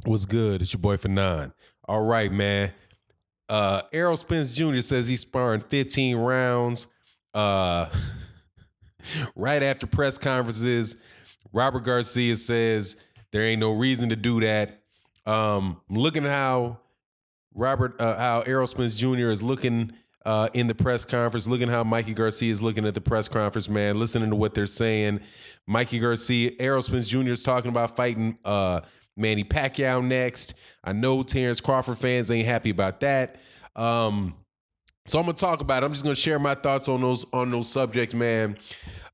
What's good? It's your boy Fanon. All right, man. Errol Spence Jr. says he's sparring 15 rounds. Uh, right after press conferences, Robert Garcia says there ain't no reason to do that. Looking at how Errol Spence Jr. is looking in the press conference, looking how Mikey Garcia is looking at the press conference, man, listening to what they're saying. Mikey Garcia, Errol Spence Jr. is talking about fighting Manny Pacquiao next. I know Terrence Crawford fans ain't happy about that. So I'm gonna talk about it. I'm just gonna share my thoughts on those subjects, man.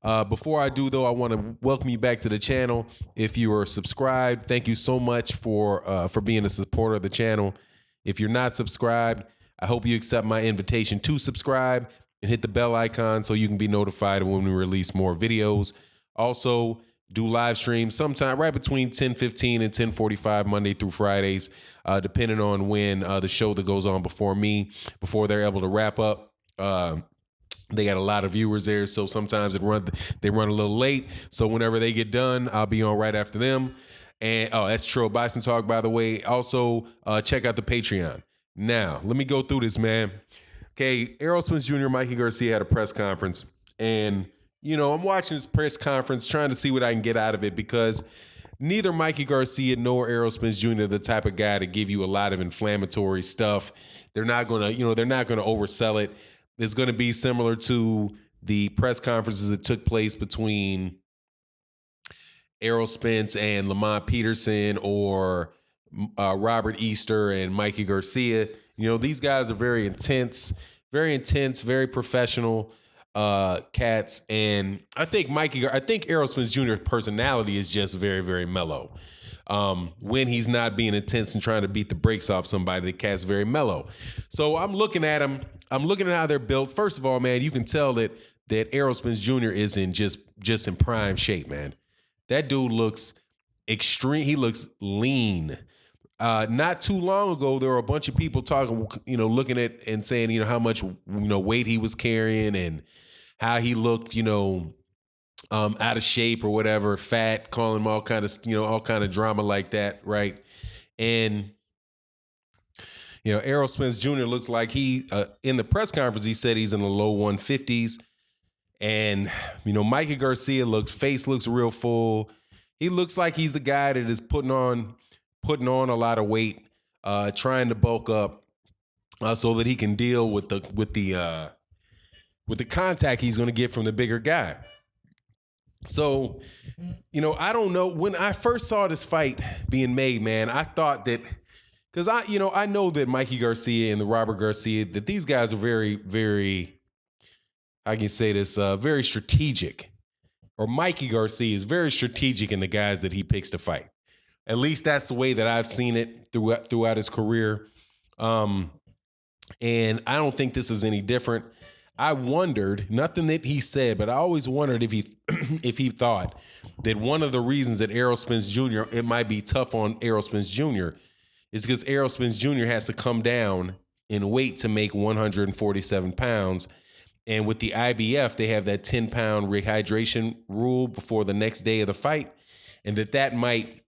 Before I do, though, I want to welcome you back to the channel. If you are subscribed, thank you so much for being a supporter of the channel. If you're not subscribed, I hope you accept my invitation to subscribe and hit the bell icon so you can be notified when we release more videos. Also, do live streams sometime right between 10:15 and 10:45 Monday through Fridays, depending on when the show that goes on before they're able to wrap up. They got a lot of viewers there, so sometimes they run a little late. So whenever they get done, I'll be on right after them. And that's Trill Bison Talk, by the way. Also, check out the Patreon. Now, let me go through this, man. Okay, Errol Spence Jr., Mikey Garcia had a press conference, and I'm watching this press conference, trying to see what I can get out of it, because neither Mikey Garcia nor Errol Spence Jr. are the type of guy to give you a lot of inflammatory stuff. They're not gonna oversell it. It's going to be similar to the press conferences that took place between Errol Spence and Lamont Peterson, or Robert Easter and Mikey Garcia. These guys are very intense, very professional cats. And I think Errol Spence Jr.'s personality is just very, very mellow. When he's not being intense and trying to beat the brakes off somebody, the cat's very mellow. So I'm looking at him. I'm looking at how they're built. First of all, man, you can tell that Errol Spence Jr. is in just in prime shape, man. That dude looks extreme. He looks lean. Not too long ago, there were a bunch of people talking, looking at and saying, how much, weight he was carrying and how he looked, out of shape or whatever, fat, calling him all kind of drama like that, right? And Errol Spence Jr. looks like he in the press conference he said he's in the low 150s, and Mikey Garcia face looks real full. He looks like he's the guy that is putting on a lot of weight, trying to bulk up so that he can deal with the contact he's going to get from the bigger guy. So, I don't know. When I first saw this fight being made, man, I thought that, because I know that Mikey Garcia and the Robert Garcia, that these guys are very, very, I can say this, very strategic. Or Mikey Garcia is very strategic in the guys that he picks to fight. At least that's the way that I've seen it throughout his career. And I don't think this is any different. I wondered, nothing that he said, but I always wondered if he thought that one of the reasons that Errol Spence Jr., it might be tough on Errol Spence Jr., is because Errol Spence Jr. has to come down in weight to make 147 pounds. And with the IBF, they have that 10-pound rehydration rule before the next day of the fight, and that might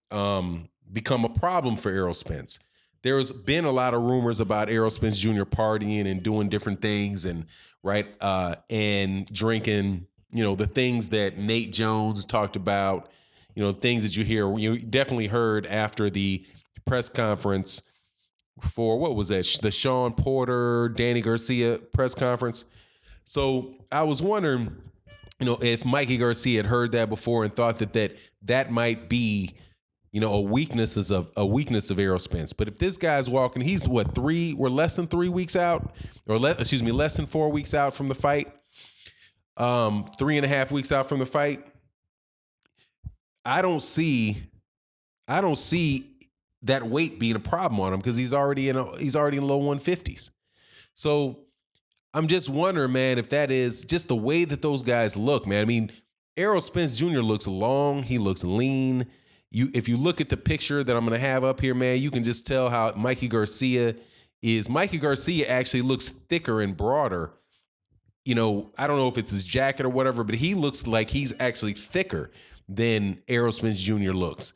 become a problem for Errol Spence. There's been a lot of rumors about Errol Spence Jr. partying and doing different things and drinking, the things that Nate Jones talked about, things that you definitely heard after the press conference for, what was that? The Sean Porter, Danny Garcia press conference. So I was wondering, if Mikey Garcia had heard that before and thought that might be, a weakness of Errol Spence. But if this guy's walking, he's we're less than 3 weeks out, or less than 4 weeks out from the fight. 3.5 weeks out from the fight. I don't see that weight being a problem on him, because he's already in low 150s. So I'm just wondering, man, if that is just the way that those guys look, man. I mean, Errol Spence Jr. looks long. He looks lean. If you look at the picture that I'm going to have up here, man, you can just tell how Mikey Garcia actually looks thicker and broader. I don't know if it's his jacket or whatever, but he looks like he's actually thicker than Errol Spence Jr. looks.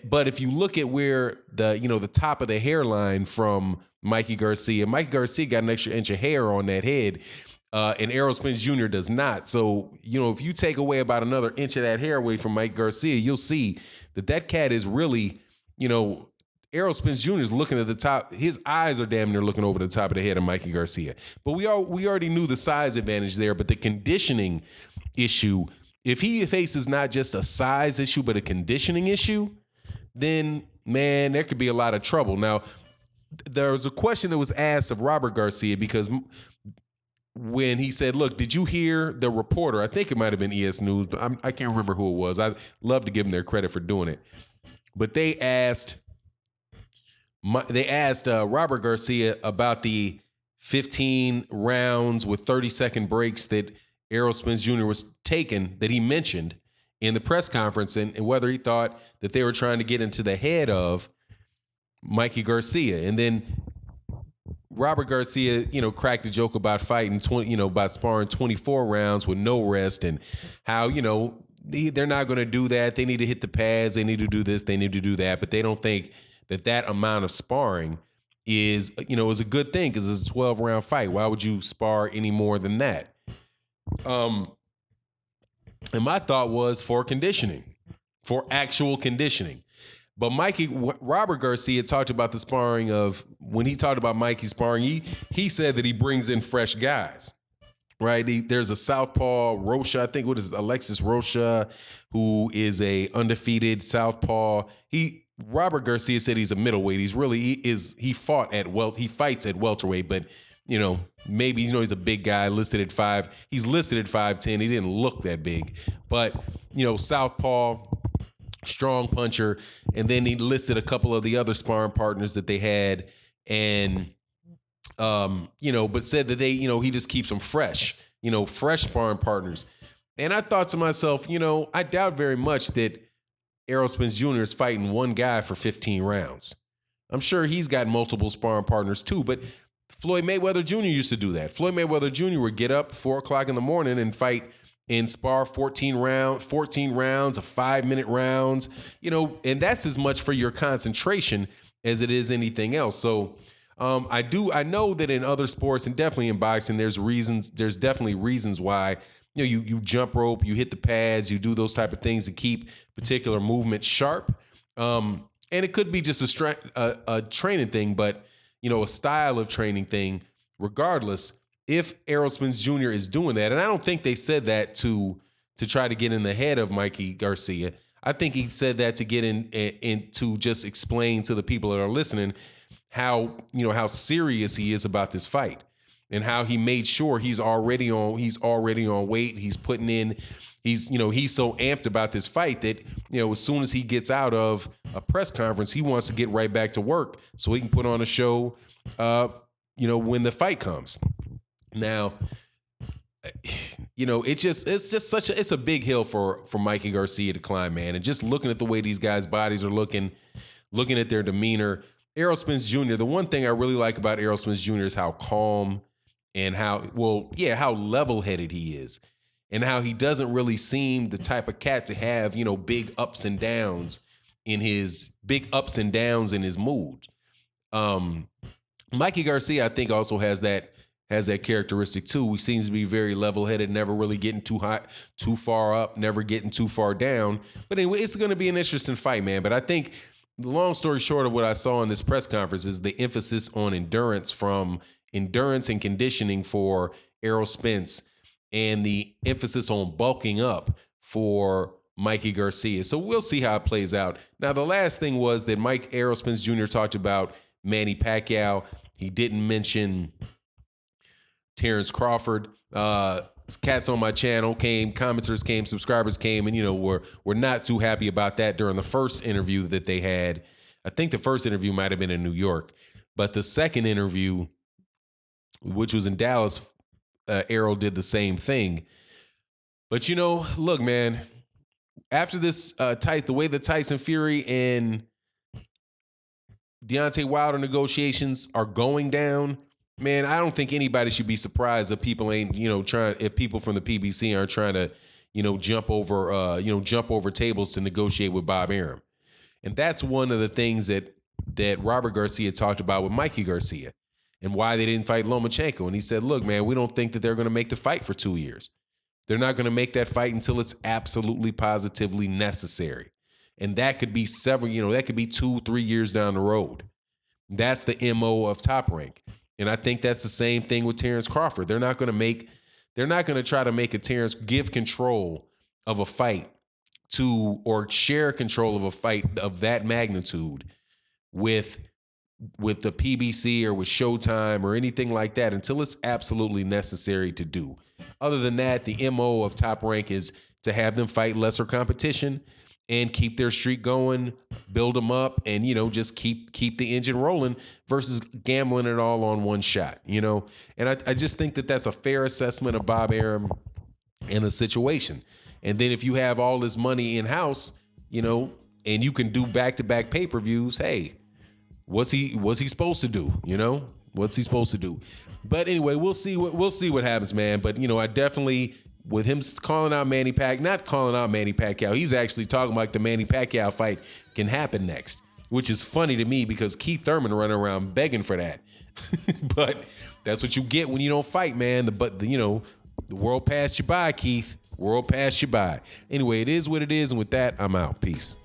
But if you look at where the top of the hairline from Mikey Garcia got an extra inch of hair on that head, and Errol Spence Jr. does not. So, if you take away about another inch of that hair away from Mike Garcia, you'll see that cat is really, Errol Spence Jr. is looking at the top. His eyes are damn near looking over the top of the head of Mikey Garcia. But we already knew the size advantage there, but the conditioning issue, if he faces not just a size issue, but a conditioning issue, then, man, there could be a lot of trouble. Now, there was a question that was asked of Robert Garcia because when he said, look, did you hear the reporter? I think it might have been ES News. But I can't remember who it was. I'd love to give them their credit for doing it. But they asked Robert Garcia about the 15 rounds with 30-second breaks that Errol Spence Jr. was taking, that he mentioned in the press conference, and whether he thought that they were trying to get into the head of Mikey Garcia. And then Robert Garcia, cracked a joke about fighting about sparring 24 rounds with no rest, and how, they're not going to do that. They need to hit the pads. They need to do this. They need to do that. But they don't think that amount of sparring is a good thing because it's a 12-round fight. Why would you spar any more than that? And my thought was for conditioning, for actual conditioning. But Robert Garcia talked about the sparring of, when he talked about Mikey sparring, he said that he brings in fresh guys, right? There's a southpaw, Rocha, I think, Alexis Rocha, who is a undefeated southpaw. Robert Garcia said he's a middleweight. He fights at welterweight, but maybe he's a big guy listed at 5. He's listed at 5'10". He didn't look that big, but southpaw, strong puncher, and then he listed a couple of the other sparring partners that they had, and but said that they he just keeps them fresh, fresh sparring partners. And I thought to myself, I doubt very much that Errol Spence Jr. is fighting one guy for 15 rounds. I'm sure he's got multiple sparring partners too, but Floyd Mayweather Jr. used to do that. Floyd Mayweather Jr. would get up 4 o'clock in the morning and fight and spar 14 rounds of 5-minute rounds, and that's as much for your concentration as it is anything else. So I know that in other sports, and definitely in boxing, there's definitely reasons why, you jump rope, you hit the pads, you do those type of things to keep particular movements sharp. And it could be just a training thing, but a style of training thing, regardless. If Errol Spence Jr. is doing that, and I don't think they said that to try to get in the head of Mikey Garcia. I think he said that to get in to just explain to the people that are listening how serious he is about this fight, and how he made sure he's already on weight. He's putting in, he's so amped about this fight that, as soon as he gets out of a press conference, he wants to get right back to work so he can put on a show, when the fight comes. Now, it's a big hill for Mikey Garcia to climb, man. And just looking at the way these guys' bodies are looking at their demeanor. Errol Spence Jr., the one thing I really like about Errol Spence Jr. is how calm and how level-headed he is, and how he doesn't really seem the type of cat to have, big ups and downs in his mood. Mikey Garcia, I think, also has that characteristic too. He seems to be very level-headed, never really getting too hot, too far up, never getting too far down. But anyway, it's going to be an interesting fight, man. But I think the long story short of what I saw in this press conference is the emphasis on endurance and conditioning for Errol Spence, and the emphasis on bulking up for Mikey Garcia. So we'll see how it plays out. Now, the last thing was that Errol Spence Jr. talked about Manny Pacquiao. He didn't mention Terrence Crawford. Cats on my channel came, commenters came, subscribers came, and were not too happy about that during the first interview that they had. I think the first interview might have been in New York, but the second interview, which was in Dallas, Errol did the same thing. But look, man, after this the way the Tyson Fury and Deontay Wilder negotiations are going down, man, I don't think anybody should be surprised if people ain't, if people from the PBC aren't trying to, jump over tables to negotiate with Bob Arum. And that's one of the things that Robert Garcia talked about with Mikey Garcia and why they didn't fight Lomachenko. And he said, look, man, we don't think that they're going to make the fight for 2 years. They're not going to make that fight until it's absolutely positively necessary. And that could be several, that could be 2-3 years down the road. That's the MO of Top Rank. And I think that's the same thing with Terrence Crawford. They're not going to try to make a Terrence give control of a fight or share control of a fight of that magnitude with the PBC or with Showtime or anything like that until it's absolutely necessary to do. Other than that, the MO of Top Rank is to have them fight lesser competition and keep their streak going, build them up, and, just keep the engine rolling versus gambling it all on one shot, And I just think that that's a fair assessment of Bob Arum and the situation. And then if you have all this money in-house, and you can do back-to-back pay-per-views, hey, what's he supposed to do? What's he supposed to do? But anyway, we'll see what happens, man. But I definitely, with him calling out not calling out Manny Pacquiao, he's actually talking like the Manny Pacquiao fight can happen next, which is funny to me because Keith Thurman running around begging for that. But that's what you get when you don't fight, man. The world passed you by, Keith. World passed you by. Anyway, it is what it is, and with that, I'm out. Peace.